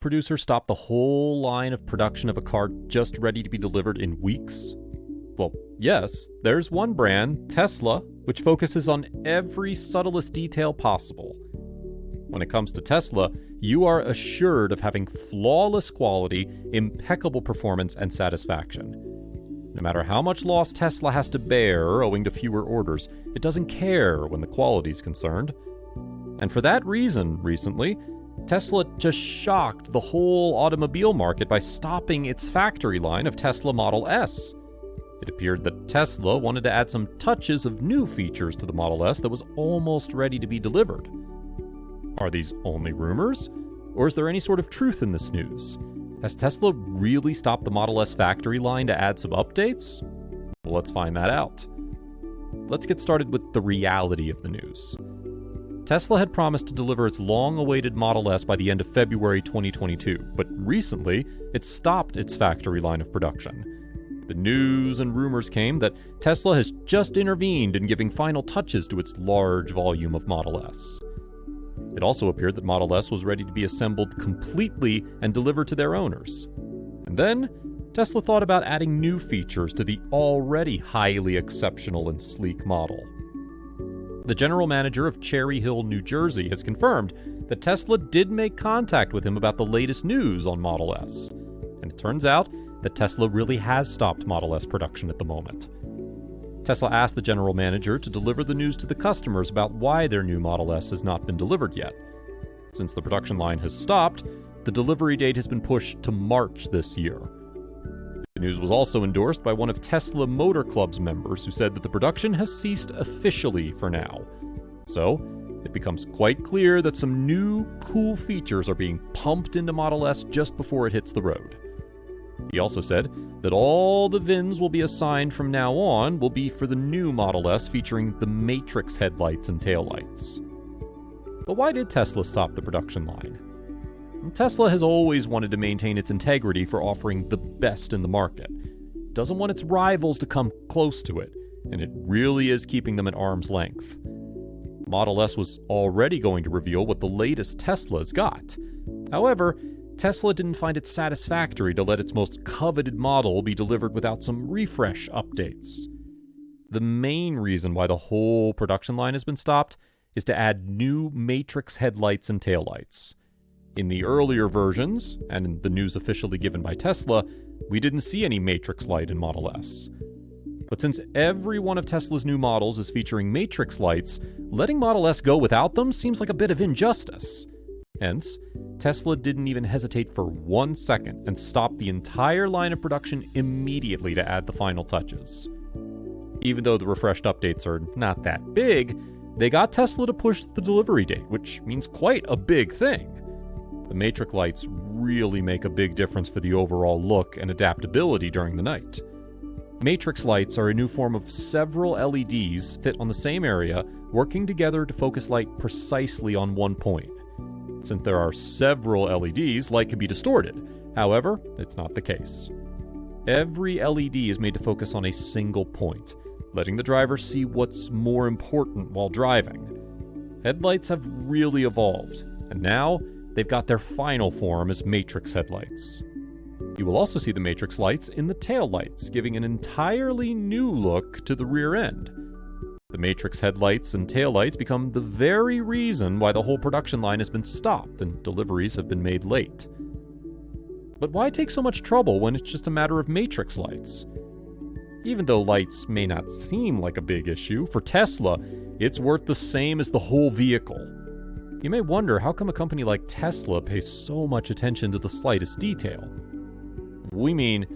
producer stop the whole line of production of a car just ready to be delivered in weeks? Well, yes, there's one brand, Tesla, which focuses on every subtlest detail possible. When it comes to Tesla, you are assured of having flawless quality, impeccable performance, and satisfaction. No matter how much loss Tesla has to bear owing to fewer orders, it doesn't care when the quality is concerned. And for that reason, recently, Tesla just shocked the whole automobile market by stopping its factory line of Tesla Model S. It appeared that Tesla wanted to add some touches of new features to the Model S that was almost ready to be delivered. Are these only rumors? Or is there any sort of truth in this news? Has Tesla really stopped the Model S factory line to add some updates? Well, let's find that out. Let's get started with the reality of the news. Tesla had promised to deliver its long-awaited Model S by the end of February 2022, but recently it stopped its factory line of production. The news and rumors came that Tesla has just intervened in giving final touches to its large volume of Model S. It also appeared that Model S was ready to be assembled completely and delivered to their owners. And then, Tesla thought about adding new features to the already highly exceptional and sleek model. The general manager of Cherry Hill, New Jersey, has confirmed that Tesla did make contact with him about the latest news on Model S. And it turns out that Tesla really has stopped Model S production at the moment. Tesla asked the general manager to deliver the news to the customers about why their new Model S has not been delivered yet. Since the production line has stopped, the delivery date has been pushed to March this year. The news was also endorsed by one of Tesla Motor Club's members who said that the production has ceased officially for now. So, it becomes quite clear that some new, cool features are being pumped into Model S just before it hits the road. He also said that all the VINs will be assigned from now on will be for the new Model S featuring the Matrix headlights and taillights. But why did Tesla stop the production line? Tesla has always wanted to maintain its integrity for offering the best in the market. It doesn't want its rivals to come close to it, and it really is keeping them at arm's length. Model S was already going to reveal what the latest Tesla's got. However, Tesla didn't find it satisfactory to let its most coveted model be delivered without some refresh updates. The main reason why the whole production line has been stopped is to add new Matrix headlights and taillights. In the earlier versions, and in the news officially given by Tesla, we didn't see any Matrix light in Model S. But since every one of Tesla's new models is featuring Matrix lights, letting Model S go without them seems like a bit of injustice. Hence, Tesla didn't even hesitate for 1 second and stopped the entire line of production immediately to add the final touches. Even though the refreshed updates are not that big, they got Tesla to push the delivery date, which means quite a big thing. The Matrix lights really make a big difference for the overall look and adaptability during the night. Matrix lights are a new form of several LEDs fit on the same area, working together to focus light precisely on one point. Since there are several LEDs, light can be distorted. However, it's not the case. Every LED is made to focus on a single point, letting the driver see what's more important while driving. Headlights have really evolved, and now they've got their final form as Matrix headlights. You will also see the Matrix lights in the taillights, giving an entirely new look to the rear end. The Matrix headlights and taillights become the very reason why the whole production line has been stopped and deliveries have been made late. But why take so much trouble when it's just a matter of Matrix lights? Even though lights may not seem like a big issue, for Tesla, it's worth the same as the whole vehicle. You may wonder how come a company like Tesla pays so much attention to the slightest detail. We mean,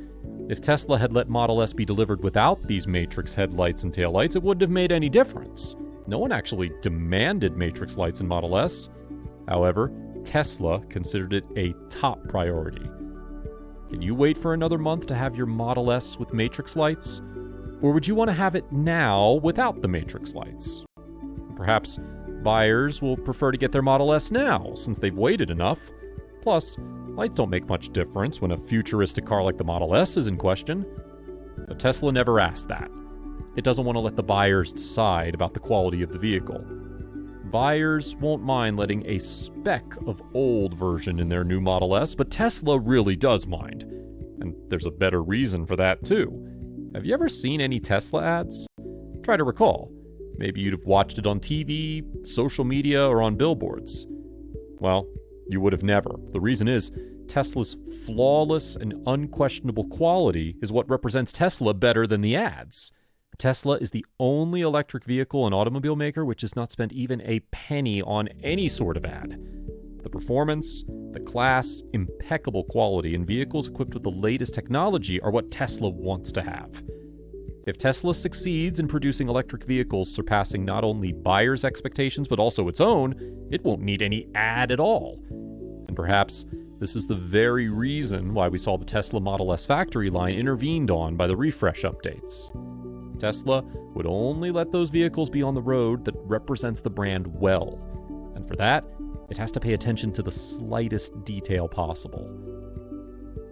if Tesla had let Model S be delivered without these Matrix headlights and taillights, it wouldn't have made any difference. No one actually demanded Matrix lights in Model S. However, Tesla considered it a top priority. Can you wait for another month to have your Model S with Matrix lights? Or would you want to have it now without the Matrix lights? Perhaps buyers will prefer to get their Model S now, since they've waited enough. Plus, lights don't make much difference when a futuristic car like the Model S is in question. But Tesla never asked that. It doesn't want to let the buyers decide about the quality of the vehicle. buyers won't mind letting a speck of old version in their new Model S, but Tesla really does mind. And there's a better reason for that too. Have you ever seen any Tesla ads? Try to recall. Maybe you'd have watched it on TV, social media, or on billboards. Well, you would have never. The reason is, Tesla's flawless and unquestionable quality is what represents Tesla better than the ads. Tesla is the only electric vehicle and automobile maker which has not spent even a penny on any sort of ad. The performance, the class, impeccable quality, and vehicles equipped with the latest technology are what Tesla wants to have. If Tesla succeeds in producing electric vehicles surpassing not only buyers' expectations but also its own, it won't need any ad at all. And perhaps this is the very reason why we saw the Tesla Model S factory line intervened on by the refresh updates. Tesla would only let those vehicles be on the road that represents the brand well, and for that, it has to pay attention to the slightest detail possible.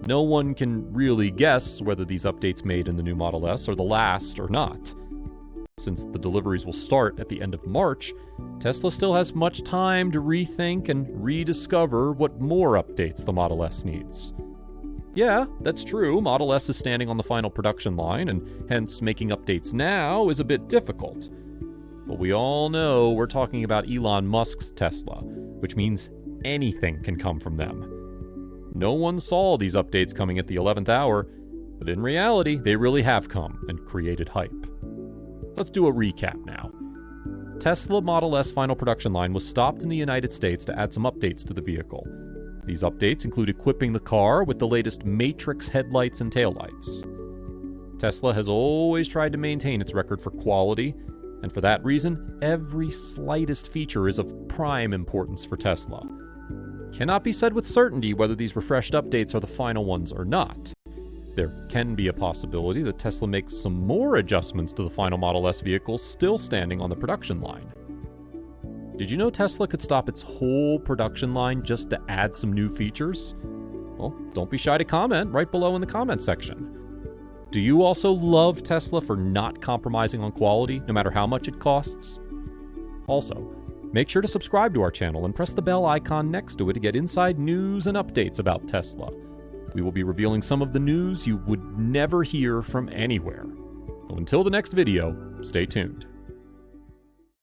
No one can really guess whether these updates made in the new Model S are the last or not. Since the deliveries will start at the end of March, Tesla still has much time to rethink and rediscover what more updates the Model S needs. Yeah, that's true, Model S is standing on the final production line, and hence making updates now is a bit difficult. But we all know we're talking about Elon Musk's Tesla, which means anything can come from them. No one saw these updates coming at the 11th hour, but in reality, they really have come and created hype. Let's do a recap now. Tesla Model S final production line was stopped in the United States to add some updates to the vehicle. These updates include equipping the car with the latest Matrix headlights and taillights. Tesla has always tried to maintain its record for quality, and for that reason, every slightest feature is of prime importance for Tesla. Cannot be said with certainty whether these refreshed updates are the final ones or not. There can be a possibility that Tesla makes some more adjustments to the final Model S vehicle still standing on the production line. Did you know Tesla could stop its whole production line just to add some new features? Well, don't be shy to comment right below in the comment section. Do you also love Tesla for not compromising on quality, no matter how much it costs? Also, make sure to subscribe to our channel and press the bell icon next to it to get inside news and updates about Tesla. We will be revealing some of the news you would never hear from anywhere. So until the next video, stay tuned.